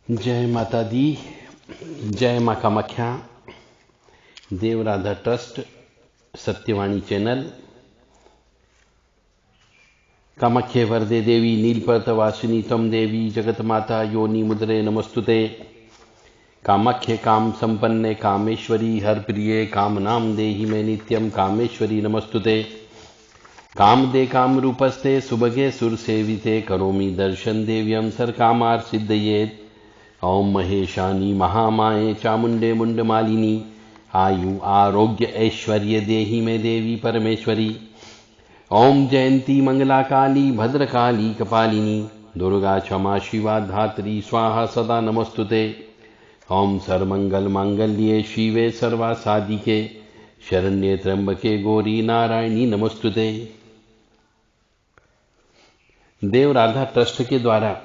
जय माता दी, जय माँ कामाख्या। देव राधा ट्रस्ट सत्यवाणी चैनल। कामाख्ये वरदे देवी नीलपर्तवासिनी तम देवी जगत माता योनि मुद्रे नमस्तुते। कामाख्ये काम संपन्ने कामेश्वरी हर प्रिये कामनाम देहि मे नित्यम कामेश्वरी नमस्तुते। काम दे काम रूपस्ते सुभगे सुर सेविते करोमि दर्शन देव्यम सर कामार सिद्धयेत। ओम महेशानी महामाये चामुंडे मुंड मालिनी आयु आरोग्य ऐश्वर्य देहि में देवी परमेश्वरी। ओम जयंती मंगला काली भद्रकाली कपालिनी दुर्गा क्षमा शिवा धात्री स्वाहा सदा नमस्तुते। ओम सर्वमंगल मांगल्ये शिवे सर्वा साधिके शरण्ये त्र्यंबके गौरी नारायणी नमस्तुते। देव राधा ट्रस्ट के द्वारा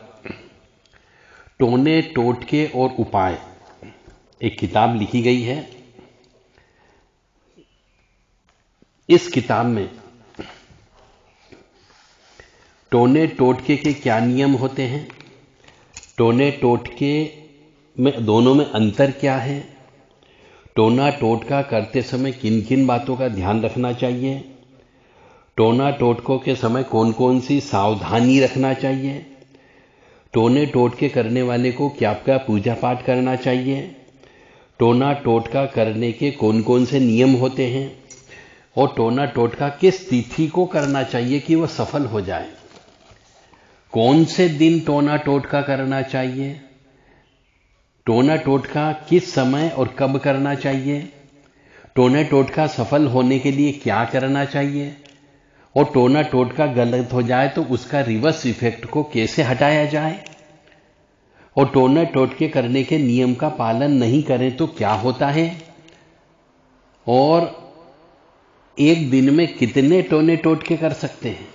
टोने टोटके और उपाय एक किताब लिखी गई है। इस किताब में टोने टोटके के क्या नियम होते हैं, टोने टोटके में दोनों में अंतर क्या है, टोना टोटका करते समय किन किन बातों का ध्यान रखना चाहिए, टोना टोटकों के समय कौन कौन सी सावधानी रखना चाहिए, टोने टोटके करने वाले को क्या क्या पूजा पाठ करना चाहिए, टोना टोटका करने के कौन कौन से नियम होते हैं और टोना टोटका किस तिथि को करना चाहिए कि वह सफल हो जाए, कौन से दिन टोना टोटका करना चाहिए, टोना टोटका किस समय और कब करना चाहिए, टोना टोटका सफल होने के लिए क्या करना चाहिए और टोना टोटका गलत हो जाए तो उसका रिवर्स इफेक्ट को कैसे हटाया जाए, और टोना टोटके करने के नियम का पालन नहीं करें तो क्या होता है, और एक दिन में कितने टोने टोटके कर सकते हैं,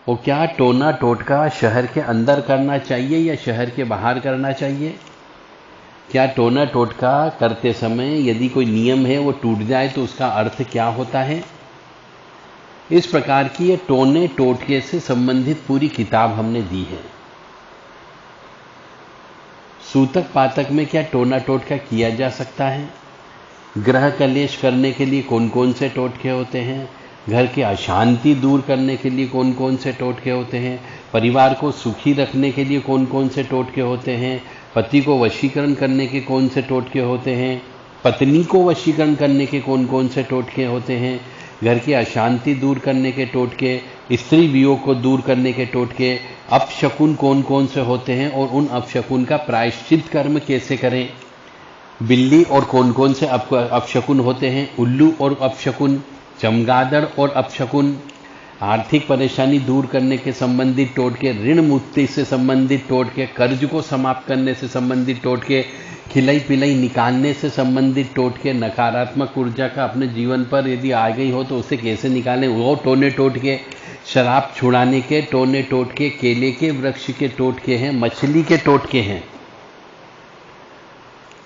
और क्या टोना टोटका शहर के अंदर करना चाहिए या शहर के बाहर करना चाहिए, क्या टोना टोटका करते समय यदि कोई नियम है वो टूट जाए तो उसका अर्थ क्या होता है। इस प्रकार की ये टोने टोटके से संबंधित पूरी किताब हमने दी है। सूतक पातक में क्या टोना टोटका किया जा सकता है, ग्रह कलेश करने के लिए कौन कौन से टोटके होते हैं, घर की अशांति दूर करने के लिए कौन कौन से टोटके होते हैं, परिवार को सुखी रखने के लिए कौन कौन से टोटके होते हैं, पति को वशीकरण करने के कौन से टोटके होते हैं, पत्नी को वशीकरण करने के कौन कौन से टोटके होते हैं, घर की अशांति दूर करने के टोटके, स्त्री वियोग को दूर करने के टोटके, अपशकुन कौन कौन से होते हैं और उन अपशकुन का प्रायश्चित कर्म कैसे करें, बिल्ली और कौन कौन से अपशकुन होते हैं, उल्लू और अपशकुन, चमगादड़ और अपशकुन, आर्थिक परेशानी दूर करने के संबंधित टोटके, ऋण मुक्ति से संबंधित टोटके, कर्ज को समाप्त करने से संबंधित टोटके, खिलाई पिलाई निकालने से संबंधित टोटके, नकारात्मक ऊर्जा का अपने जीवन पर यदि आ गई हो तो उसे कैसे निकालें वो टोने टोटके, शराब छुड़ाने के टोने टोटके, केले के वृक्ष के टोटके हैं, मछली के टोटके हैं,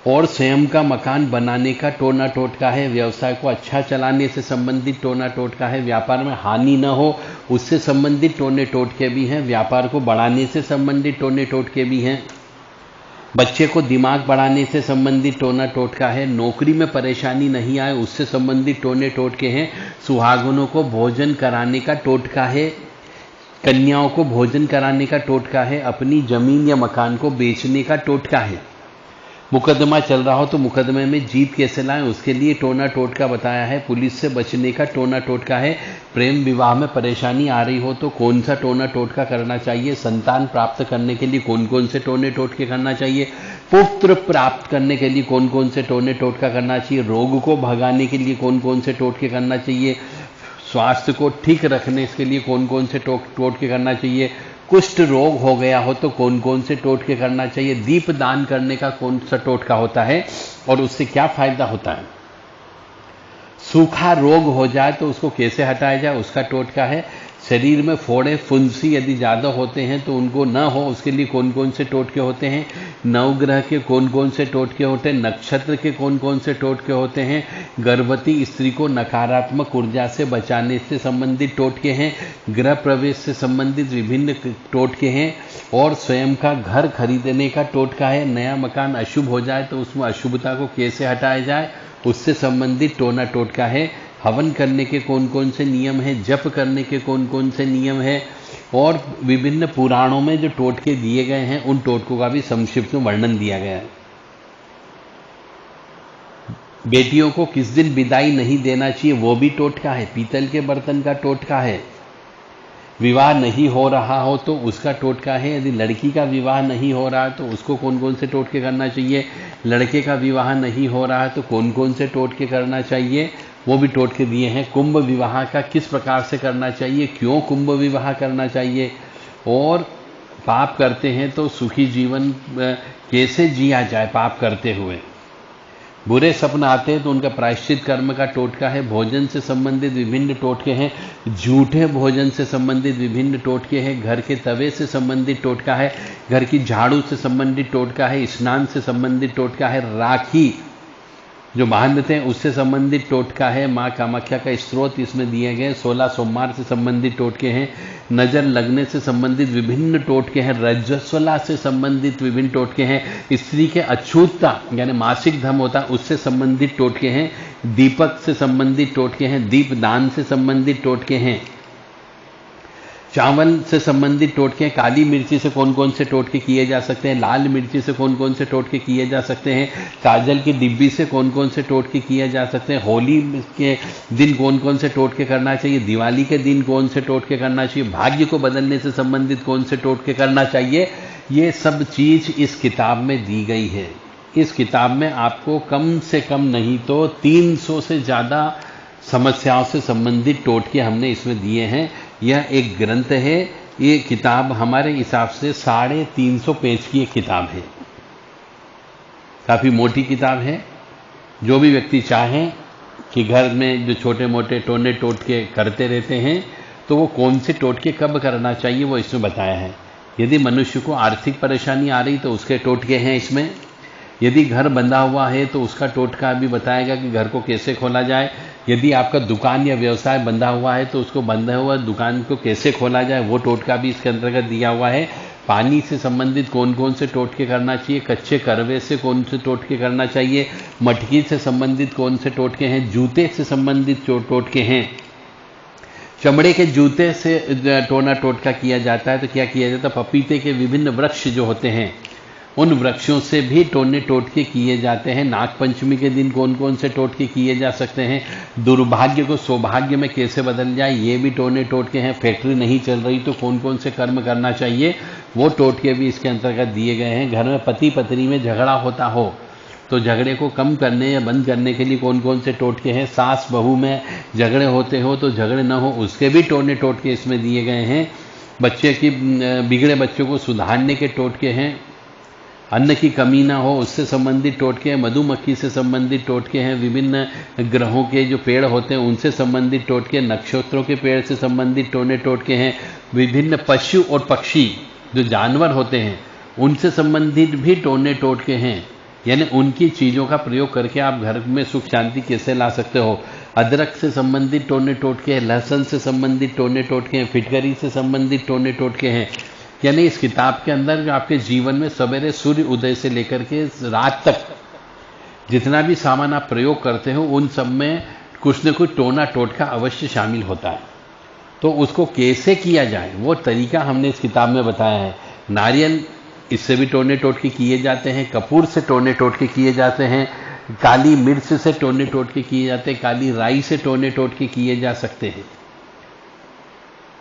और स्वयं का मकान बनाने का टोना टोटका है, व्यवसाय को अच्छा चलाने से संबंधित टोना टोटका है, व्यापार में हानि न हो उससे संबंधित टोने टोटके भी हैं, व्यापार को बढ़ाने से संबंधित टोने टोटके भी हैं, बच्चे को दिमाग बढ़ाने से संबंधित टोना टोटका है, नौकरी में परेशानी नहीं आए उससे संबंधित टोने टोटके हैं, सुहागनों को भोजन कराने का टोटका है, कन्याओं को भोजन कराने का टोटका है, अपनी जमीन या मकान को बेचने का टोटका है, मुकदमा चल रहा हो तो मुकदमे में जीत कैसे लाएं उसके लिए टोना टोटका बताया है, पुलिस से बचने का टोना टोटका है, प्रेम विवाह में परेशानी आ रही हो तो कौन सा टोना टोटका करना चाहिए, संतान प्राप्त करने के लिए कौन कौन से टोने टोटके करना चाहिए, पुत्र प्राप्त करने के लिए कौन कौन से टोने टोटका करना चाहिए, रोग को भगाने के लिए कौन कौन से टोटके करना चाहिए, स्वास्थ्य को ठीक रखने के लिए कौन कौन से टोटके करना चाहिए, कुष्ठ रोग हो गया हो तो कौन कौन से टोटके करना चाहिए, दीप दान करने का कौन सा टोटका होता है और उससे क्या फायदा होता है, सूखा रोग हो जाए तो उसको कैसे हटाया जाए उसका टोटका है, शरीर में फोड़े फुंसी यदि ज़्यादा होते हैं तो उनको न हो, उसके लिए कौन कौन से टोटके होते हैं, नवग्रह के कौन कौन से टोटके होते हैं, नक्षत्र के कौन कौन से टोटके होते हैं, गर्भवती स्त्री को नकारात्मक ऊर्जा से बचाने से संबंधित टोटके हैं, गृह प्रवेश से संबंधित विभिन्न टोटके हैं, और स्वयं का घर खरीदने का टोटका है। नया मकान अशुभ हो जाए तो उसमें अशुभता को कैसे हटाया जाए, उससे संबंधित टोना टोटका है। हवन करने के कौन कौन से नियम हैं, जप करने के कौन कौन से नियम हैं, और विभिन्न पुराणों में जो टोटके दिए गए हैं उन टोटकों का भी संक्षिप्त में वर्णन दिया गया है। बेटियों को किस दिन विदाई नहीं देना चाहिए वो भी टोटका है, पीतल के बर्तन का टोटका है। विवाह नहीं हो रहा हो तो उसका टोटका है। यदि लड़की का विवाह नहीं हो रहा तो उसको कौन कौन से टोटके करना चाहिए, लड़के का विवाह नहीं हो रहा तो कौन कौन से टोटके करना चाहिए, वो भी टोटके दिए हैं। कुंभ विवाह का किस प्रकार से करना चाहिए, क्यों कुंभ विवाह करना चाहिए, और पाप करते हैं तो सुखी जीवन कैसे जिया जाए पाप करते हुए। बुरे सपन आते हैं तो उनका प्रायश्चित कर्म का टोटका है। भोजन से संबंधित विभिन्न टोटके हैं, झूठे भोजन से संबंधित विभिन्न टोटके हैं, घर के तवे से संबंधित टोटका है, घर की झाड़ू से संबंधित टोटका है, स्नान से संबंधित टोटका है, राखी जो बांधते हैं उससे संबंधित टोटका है। माँ कामाख्या का स्त्रोत इसमें दिए गए। 16 सोमवार से संबंधित टोटके हैं, नजर लगने से संबंधित विभिन्न टोटके हैं, रजस्वला से संबंधित विभिन्न टोटके हैं, स्त्री के अछूतता यानी मासिक धर्म होता है उससे संबंधित टोटके हैं, दीपक से संबंधित टोटके हैं, दीपदान से संबंधित टोटके हैं, चावल से संबंधित टोटके, काली मिर्ची से कौन कौन से टोटके किए जा सकते हैं, लाल मिर्ची से कौन कौन से टोटके किए जा सकते हैं, काजल की डिब्बी से कौन कौन से टोटके किए जा सकते हैं, होली के दिन कौन कौन से टोटके करना चाहिए, दिवाली के दिन कौन से टोटके करना चाहिए, भाग्य को बदलने से संबंधित कौन से टोटके करना चाहिए, ये सब चीज इस किताब में दी गई है। इस किताब में आपको कम से कम नहीं तो 300 से ज़्यादा समस्याओं से संबंधित टोटके हमने इसमें दिए हैं। यह एक ग्रंथ है। ये किताब हमारे हिसाब से 350 पेज की एक किताब है, काफ़ी मोटी किताब है। जो भी व्यक्ति चाहें कि घर में जो छोटे मोटे टोने टोटके करते रहते हैं तो वो कौन से टोटके कब करना चाहिए वो इसमें बताया है। यदि मनुष्य को आर्थिक परेशानी आ रही तो उसके टोटके हैं इसमें। यदि घर बंधा हुआ है तो उसका टोटका भी बताएगा कि घर को कैसे खोला जाए। यदि आपका दुकान या व्यवसाय बंधा हुआ है तो उसको बंधा हुआ दुकान को कैसे खोला जाए वो टोटका भी इसके अंतर्गत दिया हुआ है। पानी से संबंधित कौन कौन से टोटके करना चाहिए, कच्चे करवे से कौन से टोटके करना चाहिए, मटकी से संबंधित कौन से टोटके हैं, जूते से संबंधित टोटके हैं। चमड़े के जूते से टोना टोटका किया जाता है तो क्या किया जाता है, पपीते के विभिन्न वृक्ष जो होते हैं उन वृक्षों से भी टोने टोटके किए जाते हैं। नाग पंचमी के दिन कौन कौन से टोटके किए जा सकते हैं, दुर्भाग्य को सौभाग्य में कैसे बदल जाए ये भी टोने टोटके हैं। फैक्ट्री नहीं चल रही तो कौन कौन से कर्म करना चाहिए वो टोटके भी इसके अंतर्गत दिए गए हैं। घर में पति पत्नी में झगड़ा होता हो तो झगड़े को कम करने या बंद करने के लिए कौन कौन से टोटके हैं। सास बहू में झगड़े होते हो तो झगड़े न हो उसके भी टोने टोटके इसमें दिए गए हैं। बच्चे की बिगड़े बच्चों को सुधारने के टोटके हैं। अन्न की कमी ना हो उससे संबंधित टोटके हैं। मधुमक्खी से संबंधित टोटके हैं। विभिन्न ग्रहों के जो पेड़ होते हैं उनसे संबंधित टोटके, नक्षत्रों के पेड़ से संबंधित टोने टोटके हैं। विभिन्न पशु और पक्षी जो जानवर होते हैं उनसे संबंधित भी टोने टोटके हैं। यानी उनकी चीज़ों का प्रयोग करके आप घर में सुख शांति कैसे ला सकते हो। अदरक से संबंधित टोने टोटके हैं, लहसुन से संबंधित टोने टोटके हैं, फिटकरी से संबंधित टोने टोटके हैं। यानी इस किताब के अंदर जो आपके जीवन में सवेरे सूर्य उदय से लेकर के रात तक जितना भी सामान आप प्रयोग करते हो उन सब में कुछ न कुछ टोना टोटका अवश्य शामिल होता है। तो उसको कैसे किया जाए वो तरीका हमने इस किताब में बताया है। नारियल इससे भी टोने टोटके किए जाते हैं, कपूर से टोने टोटके किए जाते हैं, काली मिर्च से टोने टोटके किए जाते हैं, काली राई से टोने टोटके किए जा सकते हैं,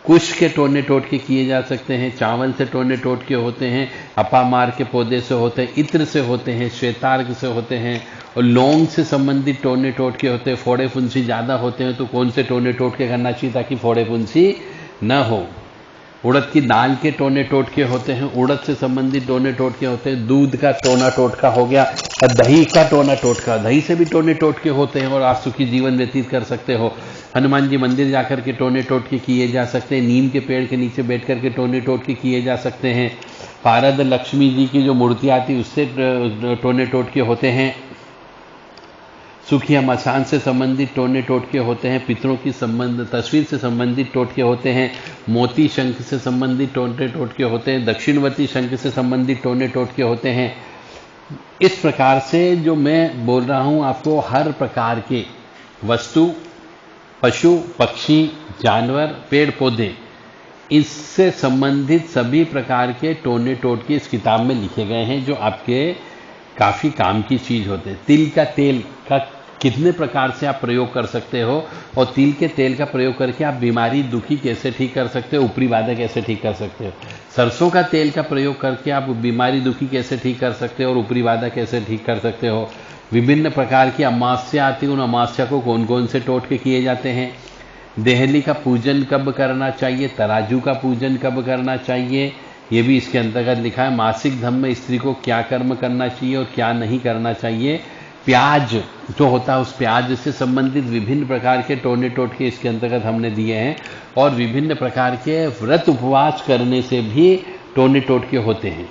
कुश के टोने टोटके किए जा सकते हैं, चावल से टोने टोटके होते हैं, अपामार के पौधे से होते हैं, इत्र से होते हैं, श्वेतार्क से होते हैं, और लौंग से संबंधित टोने टोटके होते हैं। फोड़े फुंसी ज़्यादा होते हैं तो कौन से टोने टोटके करना चाहिए ताकि फोड़े फुंसी न हो। उड़द की दाल के टोने टोटके होते हैं, उड़द से संबंधित टोने टोटके होते हैं। दूध का टोना टोटका हो गया, और दही का टोना टोटका, दही से भी टोने टोटके होते हैं और आप सुखी जीवन व्यतीत कर सकते हो। हनुमान जी मंदिर जाकर के टोने टोटके किए जा सकते हैं, नीम के पेड़ के नीचे बैठ करके टोने टोटके किए जा सकते हैं। पारद लक्ष्मी जी की जो मूर्ति आती उससे टोने टोटके होते हैं। सुखिया मसान से संबंधित टोने टोटके होते हैं। पितरों की संबंध तस्वीर से संबंधित टोटके होते हैं। मोती शंख से संबंधित टोने टोटके होते हैं। दक्षिणवर्ती शंख से संबंधित टोने टोटके होते हैं। इस प्रकार से जो मैं बोल रहा हूं आपको, हर प्रकार के वस्तु, पशु पक्षी, जानवर, पेड़ पौधे, इससे संबंधित सभी प्रकार के टोने टोटके इस किताब में लिखे गए हैं, जो आपके काफ़ी काम की चीज़ होते हैं। तिल का तेल का कितने प्रकार से आप प्रयोग कर सकते हो, और तिल के तेल का प्रयोग करके आप बीमारी दुखी कैसे ठीक कर सकते हो, ऊपरी बाधा कैसे ठीक कर सकते हो। सरसों का तेल का प्रयोग करके आप बीमारी दुखी कैसे ठीक कर सकते हो और ऊपरी बाधा कैसे ठीक कर सकते हो। विभिन्न प्रकार की अमावस्या आती है, उन अमावस्या को कौन कौन से टोटके किए जाते हैं। देहली का पूजन कब करना चाहिए, तराजू का पूजन कब करना चाहिए, ये भी इसके अंतर्गत लिखा है। मासिक धर्म में स्त्री को क्या कर्म करना चाहिए और क्या नहीं करना चाहिए। प्याज जो होता है, उस प्याज से संबंधित विभिन्न प्रकार के टोने टोटके इसके अंतर्गत हमने दिए हैं। और विभिन्न प्रकार के व्रत उपवास करने से भी टोने टोटके होते हैं।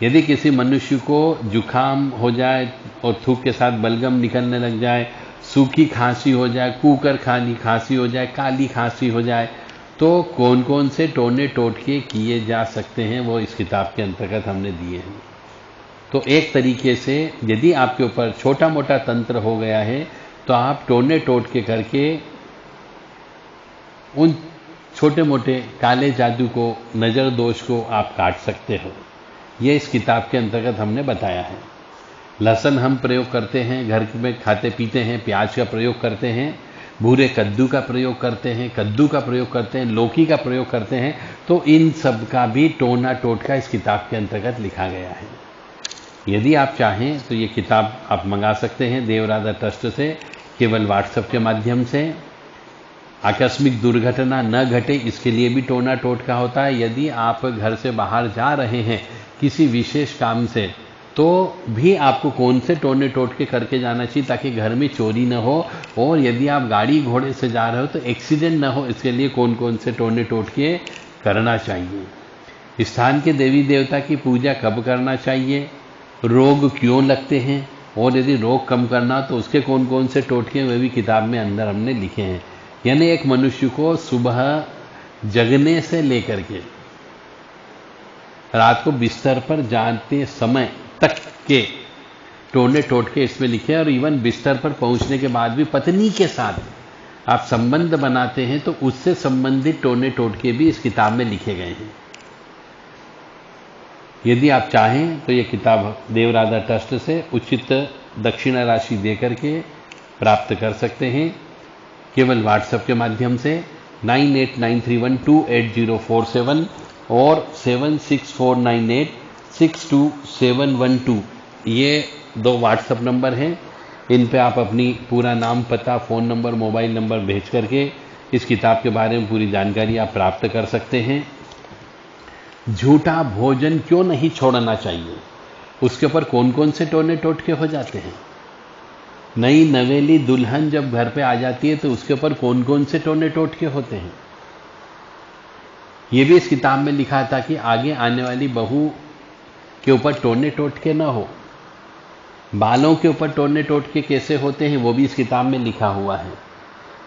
यदि किसी मनुष्य को जुखाम हो जाए और थूक के साथ बलगम निकलने लग जाए, सूखी खांसी हो जाए, कुकर खांसी हो जाए, काली खांसी हो जाए, तो कौन कौन से टोने टोटके किए जा सकते हैं, वो इस किताब के अंतर्गत हमने दिए हैं। तो एक तरीके से यदि आपके ऊपर छोटा मोटा तंत्र हो गया है, तो आप टोने टोटके करके उन छोटे मोटे काले जादू को, नज़र दोष को आप काट सकते हो। ये इस किताब के अंतर्गत हमने बताया है। लहसुन हम प्रयोग करते हैं, घर में खाते पीते हैं, प्याज का प्रयोग करते हैं, भूरे कद्दू का प्रयोग करते हैं, कद्दू का प्रयोग करते हैं, लौकी का प्रयोग करते हैं। तो इन सब का भी टोना टोटका इस किताब के अंतर्गत लिखा गया है। यदि आप चाहें तो ये किताब आप मंगा सकते हैं देवराधा ट्रस्ट से, केवल व्हाट्सएप के माध्यम से। आकस्मिक दुर्घटना न घटे, इसके लिए भी टोना टोटका होता है। यदि आप घर से बाहर जा रहे हैं किसी विशेष काम से, तो भी आपको कौन से टोने टोटके करके जाना चाहिए ताकि घर में चोरी न हो। और यदि आप गाड़ी घोड़े से जा रहे हो तो एक्सीडेंट न हो, इसके लिए कौन कौन से टोने टोटके करना चाहिए। स्थान के देवी देवता की पूजा कब करना चाहिए, रोग क्यों लगते हैं, और यदि रोग कम करना तो उसके कौन कौन से टोटके, वे भी किताब में अंदर हमने लिखे हैं। यानी एक मनुष्य को सुबह जगने से लेकर के रात को बिस्तर पर जाते समय तक के टोने टोटके इसमें लिखे। और इवन बिस्तर पर पहुंचने के बाद भी पत्नी के साथ आप संबंध बनाते हैं तो उससे संबंधित टोने टोटके भी इस किताब में लिखे गए हैं। यदि आप चाहें तो ये किताब देवराधा ट्रस्ट से उचित दक्षिणा राशि दे करके प्राप्त कर सकते हैं, केवल व्हाट्सएप के माध्यम से 9893128047 और 76498627112, ये 2 व्हाट्सएप नंबर हैं। इन पे आप अपनी पूरा नाम, पता, फ़ोन नंबर, मोबाइल नंबर भेज करके इस किताब के बारे में पूरी जानकारी आप प्राप्त कर सकते हैं। झूठा भोजन क्यों नहीं छोड़ना चाहिए, उसके ऊपर कौन कौन से टोने टोटके हो जाते हैं। नई नवेली दुल्हन जब घर पे आ जाती है तो उसके ऊपर कौन कौन से टोने टोटके होते हैं, ये भी इस किताब में लिखा था कि आगे आने वाली बहू के ऊपर टोने टोटके ना हो। बालों के ऊपर टोने टोटके कैसे होते हैं वो भी इस किताब में लिखा हुआ है।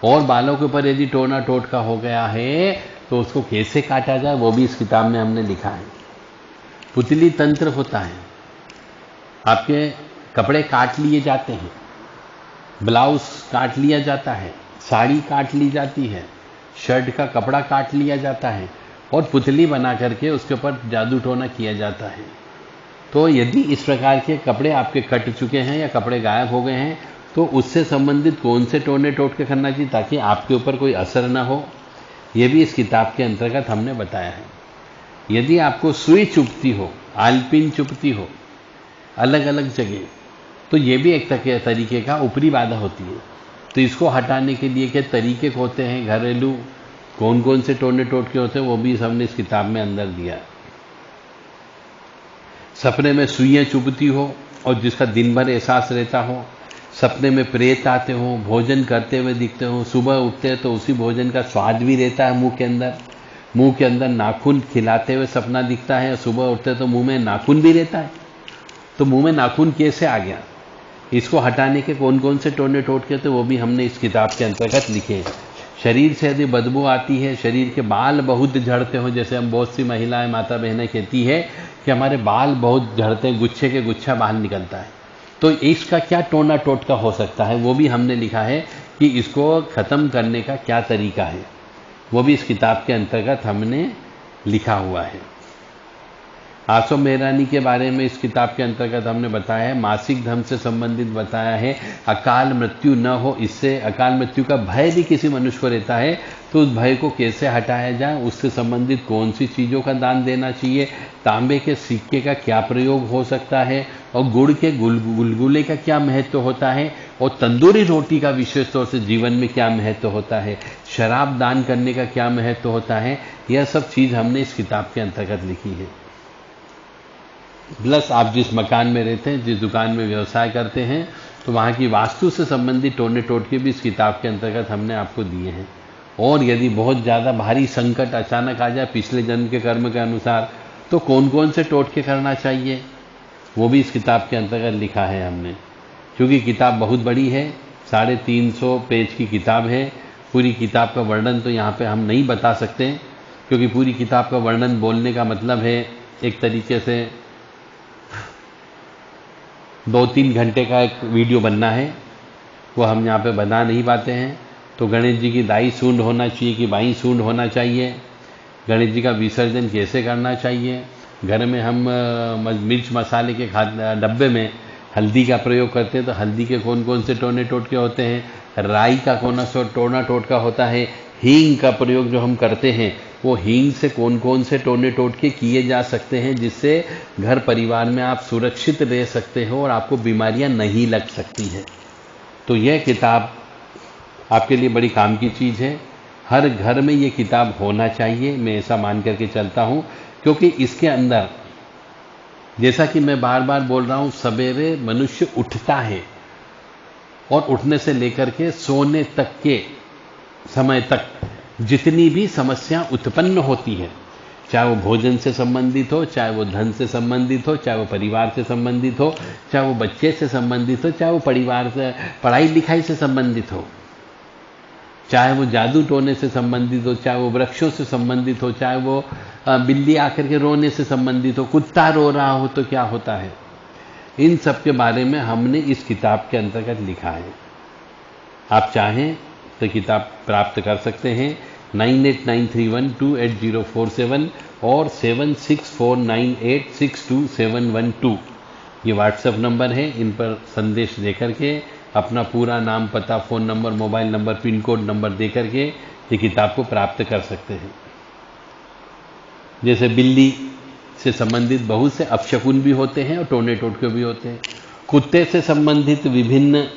और बालों के ऊपर यदि टोना टोटका हो गया है तो उसको कैसे काटा जाए वो भी इस किताब में हमने लिखा है। पुतली तंत्र होता है, आपके कपड़े काट लिए जाते हैं, ब्लाउज काट लिया जाता है, साड़ी काट ली जाती है, शर्ट का कपड़ा काट लिया जाता है और पुतली बना करके उसके ऊपर जादू टोना किया जाता है। तो यदि इस प्रकार के कपड़े आपके कट चुके हैं या कपड़े गायब हो गए हैं तो उससे संबंधित कौन से टोने टोटके करना चाहिए ताकि आपके ऊपर कोई असर ना हो, यह भी इस किताब के अंतर्गत हमने बताया है। यदि आपको सुई चुभती हो, आलपिन चुभती हो अलग अलग जगह, तो ये भी एक तरीके का ऊपरी बाधा होती है। तो इसको हटाने के लिए क्या तरीके होते हैं, घरेलू कौन कौन से टोने टोटके होते हैं वो भी हमने इस किताब में अंदर दिया है। सपने में सुइयां चुभती हो और जिसका दिन भर एहसास रहता हो, सपने में प्रेत आते हो, भोजन करते हुए दिखते हो, सुबह उठते हैं तो उसी भोजन का स्वाद भी रहता है मुंह के अंदर नाखून खिलाते हुए सपना दिखता है, सुबह उठते तो मुंह में नाखून भी रहता है। तो मुंह में नाखून कैसे आ गया, इसको हटाने के कौन कौन से टोने टोटके थे वो भी हमने इस किताब के अंतर्गत लिखे हैं। शरीर से यदि बदबू आती है, शरीर के बाल बहुत झड़ते हो, जैसे हम बहुत सी महिलाएं माता बहनें कहती है कि हमारे बाल बहुत झड़ते हैं, गुच्छे के गुच्छा बाहर निकलता है, तो इसका क्या टोना टोटका हो सकता है वो भी हमने लिखा है कि इसको ख़त्म करने का क्या तरीका है, वो भी इस किताब के अंतर्गत हमने लिखा हुआ है। आंसू मेहरानी के बारे में इस किताब के अंतर्गत हमने बताया है, मासिक धर्म से संबंधित बताया है, अकाल मृत्यु न हो, इससे अकाल मृत्यु का भय भी किसी मनुष्य को रहता है तो उस भय को कैसे हटाया जाए, उससे संबंधित कौन सी चीज़ों का दान देना चाहिए, तांबे के सिक्के का क्या प्रयोग हो सकता है, और गुड़ के गुलगुले का क्या महत्व होता है, और तंदूरी रोटी का विशेष तौर से जीवन में क्या महत्व होता है, शराब दान करने का क्या महत्व होता है, यह सब चीज़ हमने इस किताब के अंतर्गत लिखी है। प्लस आप जिस मकान में रहते हैं, जिस दुकान में व्यवसाय करते हैं, तो वहाँ की वास्तु से संबंधित टोने टोटके भी इस किताब के अंतर्गत हमने आपको दिए हैं। और यदि बहुत ज़्यादा भारी संकट अचानक आ जाए पिछले जन्म के कर्म के अनुसार, तो कौन कौन से टोटके करना चाहिए वो भी इस किताब के अंतर्गत लिखा है हमने। क्योंकि किताब बहुत बड़ी है, 350 पेज की किताब है, पूरी किताब का वर्णन तो यहाँ पे हम नहीं बता सकते, क्योंकि पूरी किताब का वर्णन बोलने का मतलब है एक तरीके से 2-3 घंटे का एक वीडियो बनना है, वो हम यहाँ पे बना नहीं पाते हैं। तो गणेश जी की दाई सूंड होना चाहिए कि बाई सूंड होना चाहिए, गणेश जी का विसर्जन कैसे करना चाहिए, घर में हम मिर्च मसाले के डब्बे में हल्दी का प्रयोग करते हैं तो हल्दी के कौन कौन से टोने टोटके होते हैं, राई का कौन सा टोना टोटका होता है, हींग का प्रयोग जो हम करते हैं वो हींग से कौन कौन से टोने टोटके किए जा सकते हैं जिससे घर परिवार में आप सुरक्षित रह सकते हो और आपको बीमारियां नहीं लग सकती हैं। तो यह किताब आपके लिए बड़ी काम की चीज़ है, हर घर में ये किताब होना चाहिए, मैं ऐसा मान करके चलता हूँ। क्योंकि इसके अंदर जैसा कि मैं बार बार बोल रहा हूँ, सवेरे मनुष्य उठता है और उठने से लेकर के सोने तक के समय तक जितनी भी समस्या उत्पन्न होती है, चाहे वो भोजन से संबंधित हो, चाहे वो धन से संबंधित हो, चाहे वो परिवार से संबंधित हो, चाहे वो बच्चे से संबंधित हो, चाहे वो परिवार से पढ़ाई लिखाई से संबंधित हो, चाहे वो जादू टोने से संबंधित हो, चाहे वो वृक्षों से संबंधित हो, चाहे वो बिल्ली आकर के रोने से संबंधित हो, कुत्ता रो रहा हो तो क्या होता है, इन सब के बारे में हमने इस किताब के अंतर्गत लिखा है। आप चाहें तो किताब प्राप्त कर सकते हैं 9893128047 और 7649862712 ये व्हाट्सएप नंबर है। इन पर संदेश दे करके अपना पूरा नाम, पता, phone number, mobile number, pin code number दे करके ये किताब को प्राप्त कर सकते हैं। जैसे बिल्ली से संबंधित बहुत से अपशकुन भी होते हैं और टोने टोटके भी होते हैं, कुत्ते से संबंधित विभिन्न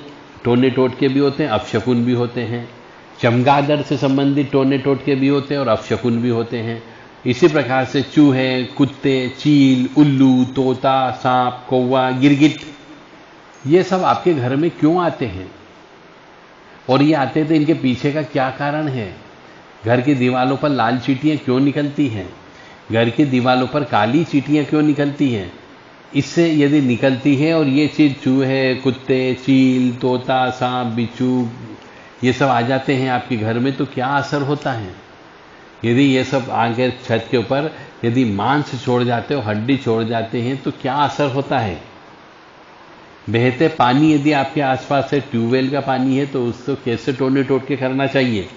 टोने टोटके भी होते हैं, अपशकुन भी होते हैं, चमगादड़ से संबंधित टोने टोटके भी होते हैं और अपशकुन भी होते हैं। इसी प्रकार से चूहे, कुत्ते, चील, उल्लू, तोता, सांप, कौवा, गिरगिट, ये सब आपके घर में क्यों आते हैं और ये आते तो इनके पीछे का क्या कारण है। घर की दीवारों पर लाल चींटियां क्यों निकलती हैं, घर की दीवारों पर काली चींटियां क्यों निकलती हैं। इससे यदि निकलती है और ये चीज़ चूहे, कुत्ते, चील, तोता, सांप, बिच्छू ये सब आ जाते हैं आपके घर में तो क्या असर होता है। यदि ये सब आगे छत के ऊपर यदि मांस छोड़ जाते हो, हड्डी छोड़ जाते हैं तो क्या असर होता है। बहते पानी यदि आपके आसपास है, ट्यूबवेल का पानी है, तो उसको कैसे टोने टोटके करना चाहिए,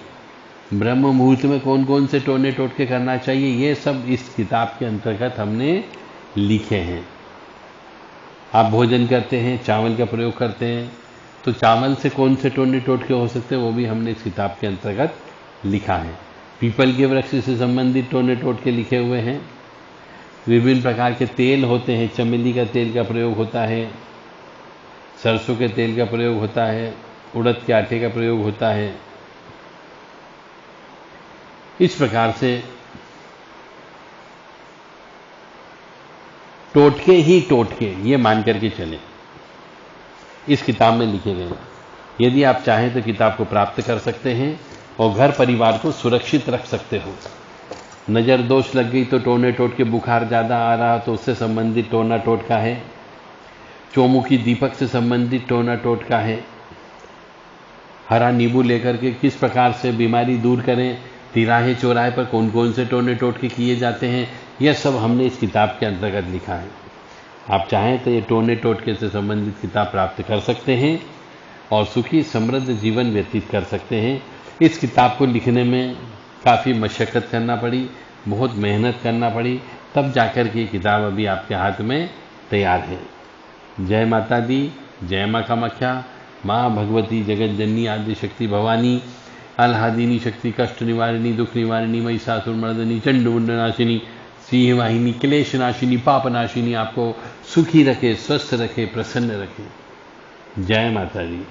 ब्रह्म मुहूर्त में कौन कौन से टोने टोटके करना चाहिए, ये सब इस किताब के अंतर्गत हमने लिखे हैं। आप भोजन करते हैं, चावल का प्रयोग करते हैं, तो चावल से कौन से टोने टोटके हो सकते हैं वो भी हमने इस किताब के अंतर्गत लिखा है। पीपल के वृक्ष से संबंधित टोने टोटके लिखे हुए हैं। विभिन्न प्रकार के तेल होते हैं, चमेली का तेल का प्रयोग होता है, सरसों के तेल का प्रयोग होता है, उड़द के आटे का प्रयोग होता है, इस प्रकार से टोटके ही टोटके ये मान करके चलें, इस किताब में लिखे गए हैं। यदि आप चाहें तो किताब को प्राप्त कर सकते हैं और घर परिवार को सुरक्षित रख सकते हो। नज़र दोष लग गई तो टोने टोटके, बुखार ज़्यादा आ रहा तो उससे संबंधित टोना टोटका है। चौमुखी दीपक से संबंधित टोना टोटका है। हरा नींबू लेकर के किस प्रकार से बीमारी दूर करें, तिराहे चौराहे पर कौन कौन से टोने टोटके किए जाते हैं, यह सब हमने इस किताब के अंतर्गत लिखा है। आप चाहें तो ये टोने टोटके से संबंधित किताब प्राप्त कर सकते हैं और सुखी समृद्ध जीवन व्यतीत कर सकते हैं। इस किताब को लिखने में काफ़ी मशक्क़त करना पड़ी, बहुत मेहनत करना पड़ी, तब जाकर के ये किताब अभी आपके हाथ में तैयार है। जय माता दी, जय माँ कामाख्या। माँ भगवती जगत जननी आद्य शक्ति भवानी, आह्लादिनी शक्ति, कष्ट निवारिणी, दुख निवारिणी, महिषासुर मर्दिनी, चंडमुंड नाशिनी, सिंह वाहिनी, क्लेश नाशिनी, पाप नाशिनी आपको सुखी रखे, स्वस्थ रखे, प्रसन्न रखे। जय माता दी।